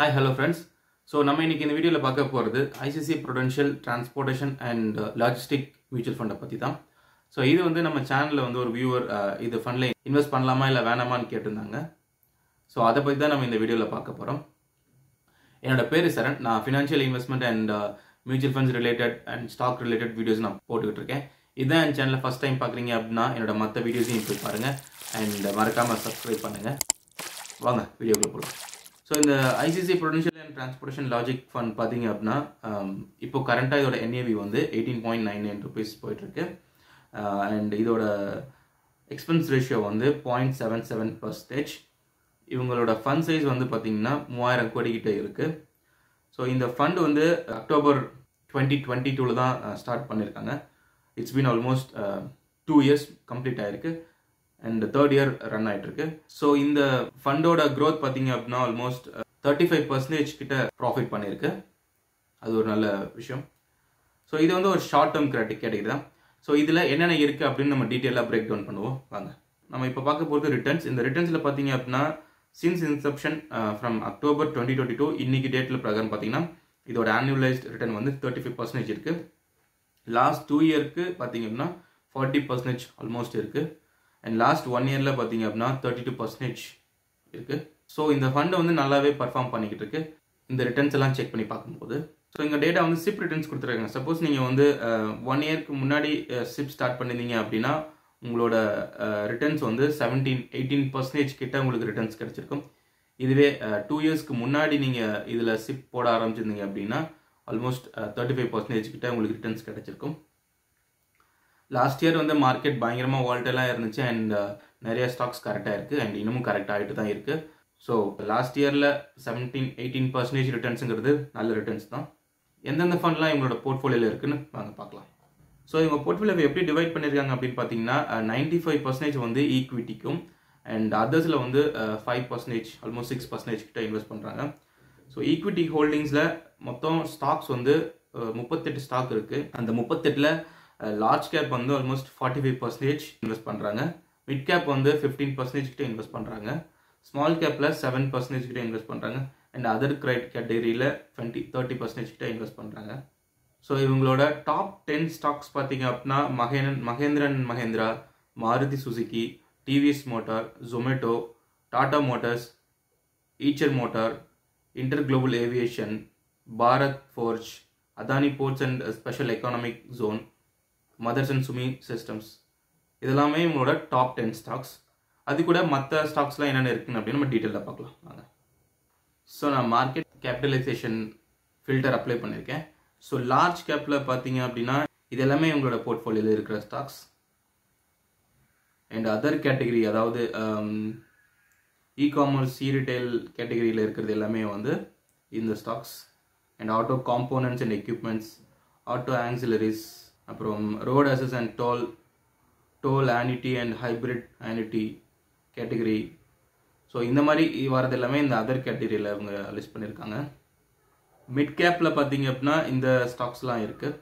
Hi, hello friends. So, நம்ம இன்னைக்கு இந்த வீடியோல பார்க்க போறது ICICI Prudential Transportation and Logistic Mutual Fund பத்தி தான். So, இது வந்து நம்ம சேனல்ல வந்து ஒரு வியூவர் இது ஃபண்ட்ல இன்வெஸ்ட் பண்ணலாமா இல்ல வேணாமான்னு கேட்டிருந்தாங்க. So, அத பத்தி தான் நம்ம இந்த வீடியோல பார்க்க போறோம். என்னோட பேரு சரண். நான் financial investment and mutual funds related and stock related videos நான் போட்டுக்கிட்டு இருக்கேன். இதான் என் சேனலை ஃபர்ஸ்ட் டைம் பார்க்குறீங்க அப்படின்னா என்னோட மற்ற வீடியோஸையும் போய் பாருங்க அண்ட் மறக்காம சப்ஸ்கிரைப் பண்ணுங்க. வாங்க வீடியோக்குள்ள போகலாம். ஸோ இந்த ICC Prudential and transportation logic fund பார்த்தீங்க அப்படின்னா இப்போ கரண்ட்டாக இதோட என்ஏவி வந்து 18.99 rupees போயிட்டுருக்கு அண்ட் இதோட எக்ஸ்பென்ஸ் ரேஷியோ வந்து 0.77%. இவங்களோட ஃபண்ட் சைஸ் வந்து பார்த்தீங்கன்னா 3000 கோடி கிட்ட இருக்குது. ஸோ இந்த ஃபண்ட் வந்து அக்டோபர் 2022 தான் ஸ்டார்ட் பண்ணியிருக்காங்க. It's been almost 2 years complete ஆயிருக்கு அண்ட் தேர்ட் இயர் ரன் ஆகிட்டு இருக்கு. ஸோ இந்த ஃபண்டோட க்ரோத் பார்த்தீங்க அப்படின்னா ஆல்மோஸ்ட் 35% கிட்ட ப்ராஃபிட் பண்ணியிருக்கு. அது ஒரு நல்ல விஷயம். ஸோ இது வந்து ஒரு ஷார்ட் டேர்ம் கேட்டகரி தான். ஸோ இதில் என்னென்ன இருக்குது அப்படின்னு நம்ம டீட்டெயிலாக பிரேக் டவுன் பண்ணுவோம். வாங்க நம்ம இப்போ பார்க்க போகிறது ரிட்டர்ன்ஸ். இந்த ரிட்டர்ன்ஸில் பார்த்தீங்க அப்படின்னா சின்ஸ் இன்செப்ஷன் ஃப்ரம் அக்டோபர் 2022 இன்னைக்கு டேட்டில் பிரகாரம் பார்த்தீங்கன்னா இதோட ஆனுவலைஸ்ட் ரிட்டர்ன் வந்து 35% இருக்குது. லாஸ்ட் 2 இயருக்கு பார்த்தீங்க அப்படின்னா 40% ஆல்மோஸ்ட் இருக்குது. அண்ட் லாஸ்ட் 1 இயரில் பார்த்தீங்க அப்படின்னா 32% இருக்குது. ஸோ இந்த ஃபண்டை வந்து நல்லாவே பர்ஃபார்ம் பண்ணிக்கிட்டு இருக்கு இந்த ரிட்டர்ன்ஸ் எல்லாம் செக் பண்ணி பார்க்கும்போது. ஸோ இங்கே டேட்டா வந்து சிப் ரிட்டர்ன்ஸ் கொடுத்துருக்காங்க. சப்போஸ் நீங்கள் வந்து 1 இயருக்கு முன்னாடி சிப் ஸ்டார்ட் பண்ணியிருந்தீங்க அப்படின்னா உங்களோட ரிட்டர்ன்ஸ் வந்து 18% கிட்ட உங்களுக்கு ரிட்டர்ன்ஸ் கிடைச்சிருக்கும். இதுவே 2 இயர்ஸ்க்கு முன்னாடி நீங்கள் இதில் சிப் போட ஆரம்பிச்சிருந்தீங்க அப்படின்னா ஆல்மோஸ்ட் 35% கிட்ட உங்களுக்கு ரிட்டர்ன்ஸ் கிடைச்சிருக்கும். லாஸ்ட் இயர் வந்து மார்க்கெட் பயங்கரமாக வால்டெல்லாம் இருந்துச்சு அண்ட் நிறைய ஸ்டாக்ஸ் கரெக்டாக இருக்குது அண்ட் இன்னமும் கரெக்ட் ஆகிட்டு தான் இருக்குது. ஸோ லாஸ்ட் இயரில் 17-18% ரிட்டர்ன்ஸுங்கிறது நல்ல ரிட்டர்ன்ஸ் தான். எந்தெந்த ஃபண்ட்லாம் இவங்களோட போர்ட்ஃபோலியோவில் இருக்குன்னு வாங்க பார்க்கலாம். ஸோ இவங்க போர்ட்ஃபோலியோவை எப்படி டிவைட் பண்ணியிருக்காங்க அப்படின்னு பார்த்தீங்கன்னா 95% வந்து ஈக்விட்டிக்கும் அண்ட் அதர்ஸில் வந்து 5% ஆல்மோஸ்ட் 6% கிட்ட இன்வெஸ்ட் பண்ணுறாங்க. ஸோ ஈக்விட்டி ஹோல்டிங்ஸில் மொத்தம் ஸ்டாக்ஸ் வந்து 38 ஸ்டாக் இருக்குது. அந்த 38ல் லார்ஜ் கேப் வந்து ஆல்மோஸ்ட் 45% இன்வெஸ்ட் பண்ணுறாங்க. மிட் கேப் வந்து 15% கிட்ட இன்வெஸ்ட் பண்ணுறாங்க. ஸ்மால் கேப்பில் 7% கிட்ட இன்வெஸ்ட் பண்ணுறாங்க அண்ட் அதர் கேட்டகரியில் 30% கிட்ட இன்வெஸ்ட் பண்ணுறாங்க. ஸோ இவங்களோட டாப் 10 ஸ்டாக்ஸ் பார்த்தீங்க அப்படின்னா Mahindra, Maruti Suzuki, TVS motor, Zomato, Tata motors, Eicher motor, inter global aviation, Bharat forge, Adani ports and special economic zone, mothers and Sumi systems. இதெல்லாமே இவங்களோட டாப் 10 ஸ்டாக்ஸ். அது கூட மற்ற ஸ்டாக்ஸ்லாம் என்னென்ன இருக்குன்னு அப்படின்னு நம்ம டீட்டெயிலாக பார்க்கலாம் வாங்க. ஸோ நான் மார்க்கெட் கேபிட்டலைசேஷன் ஃபில்டர் அப்ளை பண்ணியிருக்கேன். ஸோ லார்ஜ் கேப்பில் பார்த்தீங்க அப்படின்னா இது எல்லாமே இவங்களோட போர்ட்ஃபோலியோவில் இருக்கிற ஸ்டாக்ஸ் அண்ட் அதர் கேட்டகரி அதாவது இ-காமர்ஸ் ரீட்டைல் கேட்டகரியில் இருக்கிறது எல்லாமே வந்து இந்த stocks and auto components and equipments, auto ancillaries, அப்புறம் ரோட் அசஸ் and toll annuity and hybrid annuity category. So இந்த மாதிரி வரது எல்லாமே இந்த அதர் கேட்டகரியில் அவங்க லிஸ்ட் பண்ணியிருக்காங்க. மிட் கேப்பில் பார்த்தீங்க அப்படின்னா இந்த ஸ்டாக்ஸ்லாம் இருக்குது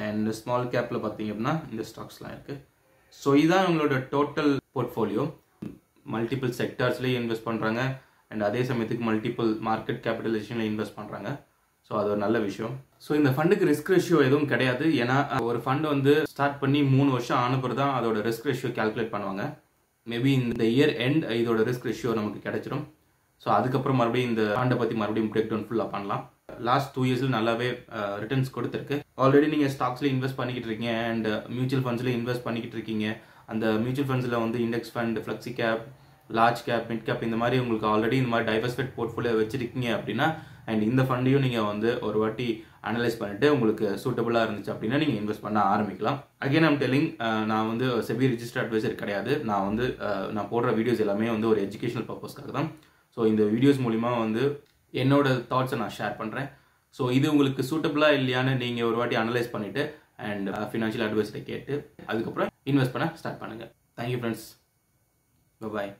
அண்ட் ஸ்மால் கேப்பில் பார்த்தீங்க அப்படின்னா இந்த ஸ்டாக்ஸ்லாம் இருக்குது. ஸோ இதுதான் இவங்களோட டோட்டல் போர்ட்ஃபோலியோ. மல்டிபிள் செக்டார்ஸ்லேயே இன்வெஸ்ட் பண்ணுறாங்க அண்ட் அதே சமயத்துக்கு மல்டிபிள் மார்க்கெட் கேபிட்டலைசேஷனில் இன்வெஸ்ட் பண்ணுறாங்க. ஸோ அது ஒரு நல்ல விஷயம். ஸோ இந்த ஃபண்டுக்கு ரிஸ்க் ரேஷியோ எதுவும் கிடையாது. ஏன்னா ஒரு ஃபண்டு வந்து ஸ்டார்ட் பண்ணி 3 வருஷம் ஆனப்பறம் தான் அதோட ரிஸ்க் ரேஷியோ கால்குலேட் பண்ணுவாங்க. மேபி இந்த இயர் எண்ட் இதோட ரிஸ்க் ரேஷியோ நமக்கு கிடைச்சிடும். ஸோ அதுக்கப்புறம் மறுபடியும் இந்த ஃபண்டை பற்றி மறுபடியும் பிரேக் டவுன் ஃபுல்லாக பண்ணலாம். லாஸ்ட் 2 இயர்ஸில் நல்லாவே ரிட்டர்ன்ஸ் கொடுத்துருக்கு. ஆல்ரெடி நீங்கள் ஸ்டாக்ஸில் இன்வெஸ்ட் பண்ணிக்கிட்டு இருக்கீங்க அண்ட் மியூச்சுவல் ஃபண்ட்ஸில் இன்வெஸ்ட் பண்ணிக்கிட்டு இருக்கீங்க. அந்த மியூச்சுவல் ஃபண்ட்ஸில் வந்து index fund, flexi gap, large cap, mid cap இந்த மாதிரி உங்களுக்கு ஆல்ரெடி இந்த மாதிரி டைவர்ஸ்ஃபைட் போர்ட்ஃபோலியோ வச்சிருக்கீங்க அப்படின்னா அண்ட் இந்த ஃபண்டையும் நீங்கள் வந்து ஒரு வாட்டி அனலைஸ் பண்ணிட்டு உங்களுக்கு சூட்டபுளாக இருந்துச்சு அப்படின்னா நீங்கள் இன்வெஸ்ட் பண்ண ஆரம்பிக்கலாம். அகைன் ஐம் டெல்லிங், நான் வந்து செபி ரிஜிஸ்டர்ட் அட்வைசர் கிடையாது. நான் வந்து நான் போடுற வீடியோஸ் எல்லாமே வந்து ஒரு எஜுகேஷனல் பர்பஸ்க்காக தான். ஸோ இந்த வீடியோஸ் மூலிமா வந்து என்னோட தாட்ஸை நான் ஷேர் பண்ணுறேன். ஸோ இது உங்களுக்கு சூட்டபுளாக இல்லையான்னு நீங்கள் ஒரு வாட்டி அனலைஸ் பண்ணிவிட்டு அண்ட் ஃபினான்ஷியல் அட்வைஸரை கேட்டு அதுக்கப்புறம் இன்வெஸ்ட் பண்ண ஸ்டார்ட் பண்ணுங்கள். Thank you friends. பாய்.